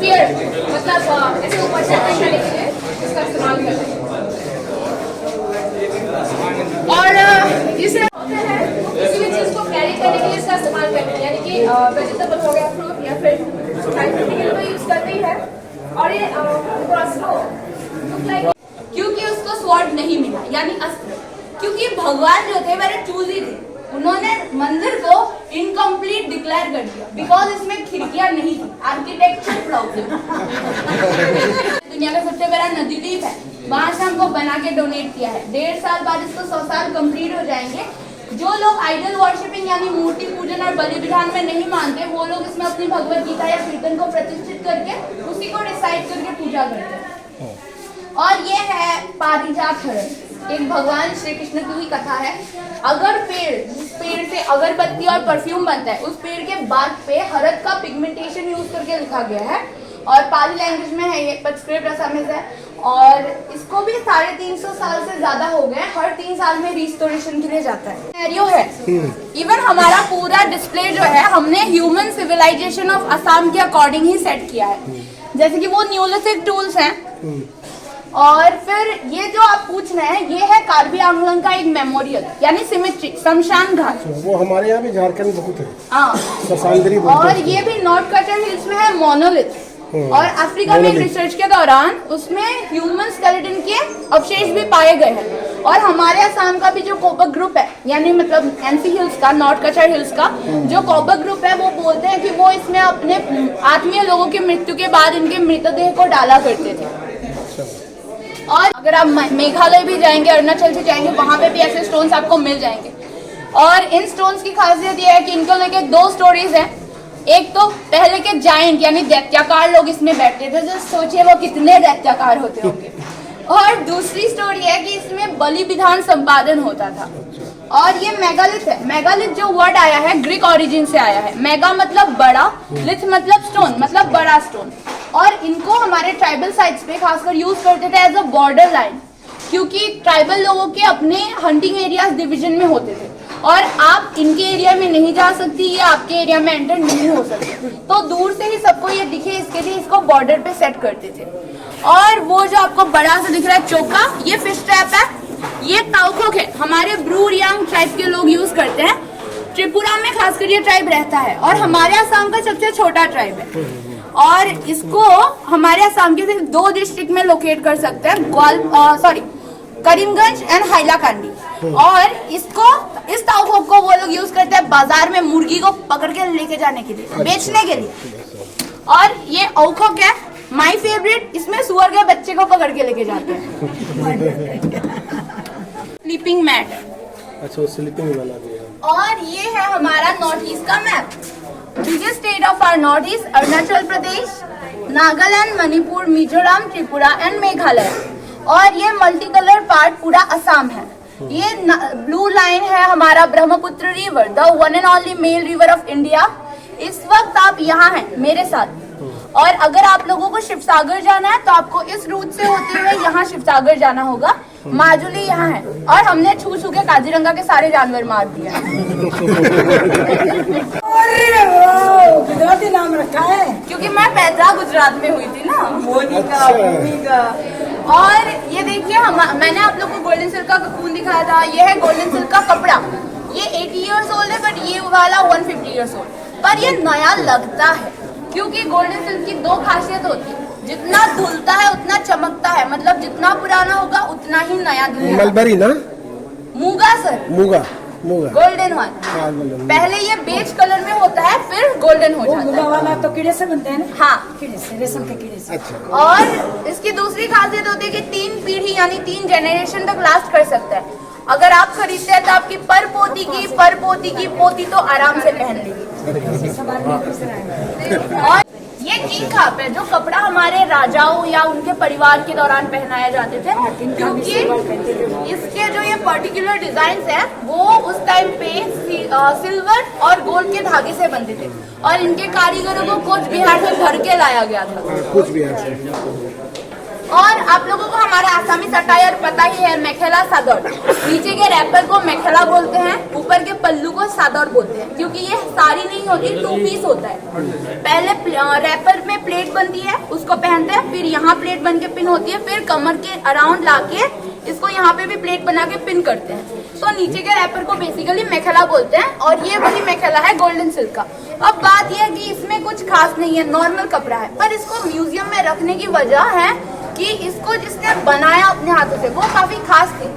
Pair मतलब ऐसे ऊपर से करने के लिए इसका इस्तेमाल करते हैं। और इसे होते हैं किसी भी चीज को कैरी करने के लिए इसका इस्तेमाल करते हैं, यानी कि वेजिटेबल हो गया, फ्रूट या फिर के लिए यूज करते ही है। और ये क्योंकि उसको स्वॉर्ड नहीं मिला यानी अस्त्र, क्योंकि भगवान जो थे मेरे चूजी थे, उन्होंने मंदिर को इनकम्प्लीट डिक्लेयर कर दिया बिकॉज इसमें खिड़कियां नहीं थी, आर्किटेक्चर प्रॉब्लम। दुनिया का सबसे बड़ा नदी द्वीप है, वहां से हमको बना के डोनेट किया है। 1.5 साल बाद इसको 100 साल कंप्लीट हो जाएंगे। जो लोग आइडल वर्शिपिंग यानी मूर्ति पूजन और बलि विधान में नहीं मानते, वो लोग इसमें अपनी भगवत गीता या कीर्तन को प्रतिष्ठित करके उसी को डिसाइड करके पूजा करते हैं। और ये है पारिजात हरण, एक भगवान श्री कृष्ण की ही कथा है। अगर जिस पेड़ से अगरबत्ती और परफ्यूम बनता है, उस पेड़ के बाग पे हरद का पिगमेंटेशन यूज करके लिखा गया है और पाली लैंग्वेज में है, ये स्क्रिप्ट असमिज है। और इसको भी 350 साल से ज्यादा हो गए, हर 3 साल में रिस्टोरेशन के लिए जाता है। सिनेरियो है इवन हमारा पूरा डिस्प्ले जो है हमने ह्यूमन सिविलाइजेशन ऑफ असम के अकॉर्डिंग ही सेट किया है, जैसे कि वो न्यूलिथिक टूल्स हैं। और फिर ये जो आप पूछ रहे हैं, ये है कार्बी आंगलंग का एक मेमोरियल यानी सिमेट्री, शमशान घाट। वो हमारे यहाँ भी झारखंड बहुत है। हाँ, और ये भी नॉर्थ कटर हिल्स में है मोनोलिथ। और अफ्रीका में रिसर्च के दौरान उसमें ह्यूमन स्केलेटन के अवशेष भी पाए गए हैं। और हमारे असम का भी जो कोबक ग्रुप है, यानी मतलब एनसी हिल्स का, नॉर्थ कचर हिल्स का जो कोबक ग्रुप है, वो बोलते हैं कि वो इसमें अपने आत्मीय लोगों की मृत्यु के बाद इनके मृतदेह को डाला करते थे। और अगर आप मेघालय भी जाएंगे, अरुणाचल भी जाएंगे, वहां पे भी ऐसे स्टोन्स आपको मिल जाएंगे। और इन स्टोन्स की खासियत ये है कि इनको लेके 2 स्टोरीज हैं। एक तो पहले के जायंट यानी दैत्याकार लोग इसमें बैठते थे, जो सोचिए वो कितने दैत्याकार होते होंगे। और दूसरी स्टोरी है कि इसमें बलि विधान संपादन होता था। और ये मेगालिथ है। मेगालिथ जो वर्ड आया है ग्रीक ओरिजिन से आया है। मेगा मतलब बड़ा, लिथ मतलब स्टोन, मतलब बड़ा स्टोन। और इनको हमारे ट्राइबल साइट्स पे खासकर यूज करते थे एज अ बॉर्डर लाइन, क्योंकि ट्राइबल लोगों के अपने हंटिंग एरियाज डिवीजन में होते थे और आप इनके एरिया में नहीं जा सकती, ये आपके एरिया में एंटर नहीं हो सकते, तो दूर से ही सबको ये दिखे इसके लिए इसको बॉर्डर पे सेट करते थे। और वो जो आपको बड़ा सा दिख रहा है चोका, ये फिश ट्रैप है। ये ताउकोक है, हमारे ब्रू रियांग ट्राइब के लोग यूज करते हैं। त्रिपुरा में खासकर ये ट्राइब रहता है और हमारे असम का सबसे छोटा ट्राइब है। और इसको हमारे असम के सिर्फ 2 डिस्ट्रिक्ट में लोकेट कर सकते हैं, करीमगंज एंड हाइलाकांडी। और इसको इस ताउकोक को वो लोग यूज करते हैं बाजार में मुर्गी को पकड़ के लेके जाने के लिए, बेचने के लिए। और ये औखोक है, माय फेवरेट, इसमें सुअर के बच्चे को पकड़ के लेके जाते हैं। स्लीपिंग मैट, अच्छा स्लीपिंग वाला भी है। और ये है हमारा नॉर्थ ईस्ट का map. Biggest state of our north east Arunachal Pradesh, Nagaland, Manipur, Mizoram, Tripura and Meghalaya. और ये मल्टी कलर पार्ट पूरा असम है। ये ब्लू लाइन है हमारा Brahmaputra river, the one and only mail river of India. इस वक्त आप यहाँ हैं मेरे साथ। और अगर आप लोगों को शिवसागर जाना है तो आपको इस रूट से होते हुए यहाँ शिवसागर जाना होगा। माजुली यहाँ है और हमने छू छू के काजीरंगा के सारे जानवर मार दिए। गुजराती नाम रखा है क्योंकि मैं पैदा गुजरात में हुई थी ना। मोनिका। और ये देखिए मैंने आप लोग को गोल्डन सिल्क का कपून दिखाया था, ये है गोल्डन सिल्क का कपड़ा। ये 80 इयर्स ओल्ड है बट ये वाला 150 इयर्स ओल्ड। पर ये नया लगता है क्योंकि गोल्डन सिल्क की 2 खासियत होती है, जितना धुलता है उतना चमकता है, मतलब जितना पुराना होगा उतना ही नया दिखेगा। मलबरी ना? मूंगा सर, मूंगा गोल्डन वन। पहले ये बेज कलर में होता है फिर गोल्डन हो जाता है। वाला तो कीड़े से बनते हैं ना? हाँ, कीड़े से, रेशम के कीड़े से। अच्छा। और इसकी दूसरी खासियत होती है कि 3 पीढ़ी यानी 3 जनरेशन तक लास्ट कर सकता है। अगर आप खरीदते हैं तो आपकी पर पोती की पोती तो आराम से पहन लेगी। और ये की खाप है जो कपड़ा हमारे राजाओं या उनके परिवार के दौरान पहनाए जाते थे, क्योंकि इसके जो ये पर्टिकुलर डिजाइन है वो उस टाइम पे सिल्वर और गोल्ड के धागे से बनते थे और इनके कारीगरों को कूच बिहार से भर के लाया गया था। कूच बिहार से। और आप लोगों को हमारा आसामी अटायर पता ही है, मेखेला सादर। नीचे के रैपर को मेखेला बोलते हैं, ऊपर के पल्लू को सादर बोलते हैं, क्योंकि ये साड़ी नहीं होती, 2 पीस होता है। पहले रैपर में प्लेट बनती है, उसको पहनते हैं, फिर यहाँ प्लेट बन के पिन होती है, फिर कमर के अराउंड लाके इसको यहाँ पे भी प्लेट बना के पिन करते हैं। तो नीचे के रैपर को बेसिकली मेखेला बोलते हैं, और ये वही मेखेला है गोल्डन सिल्क का। अब बात यह है कि इसमें कुछ खास नहीं है, नॉर्मल कपड़ा है, पर इसको म्यूजियम में रखने की वजह है कि इसको जिसने बनाया अपने हाथों से वो काफी खास थी।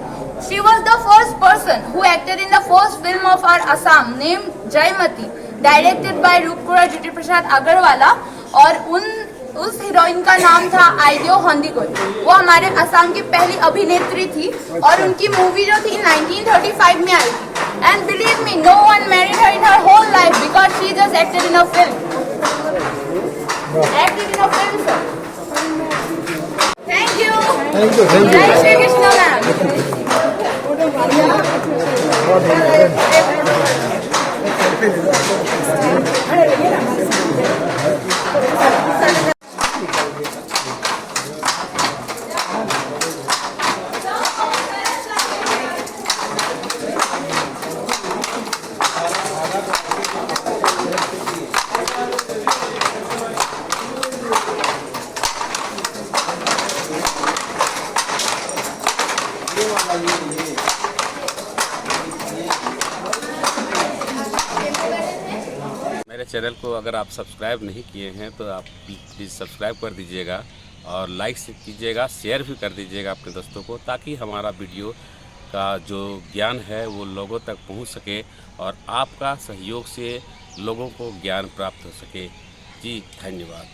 She was the first person who acted in the first film of our Assam named Jaymati, directed by Rupkura Jyoti Prasad Agarwala, और उस हीरोइन का नाम था आइडियो हंदीकोई। वो हमारे असम की पहली अभिनेत्री थी, और उनकी मूवी जो थी 1935 में आई थी। And believe me, no one married her in her whole life because she just acted in a film. Acted in a film, sir. Thank you. Thank you, thank you. जय श्री कृष्ण मैम। मेरे channel को अगर आप subscribe नहीं किए हैं तो आप प्लीज़ सब्सक्राइब कर दीजिएगा, और लाइक कीजिएगा, शेयर भी कर दीजिएगा अपने दोस्तों को, ताकि हमारा वीडियो का जो ज्ञान है वो लोगों तक पहुंच सके, और आपका सहयोग से लोगों को ज्ञान प्राप्त हो सके। जी धन्यवाद।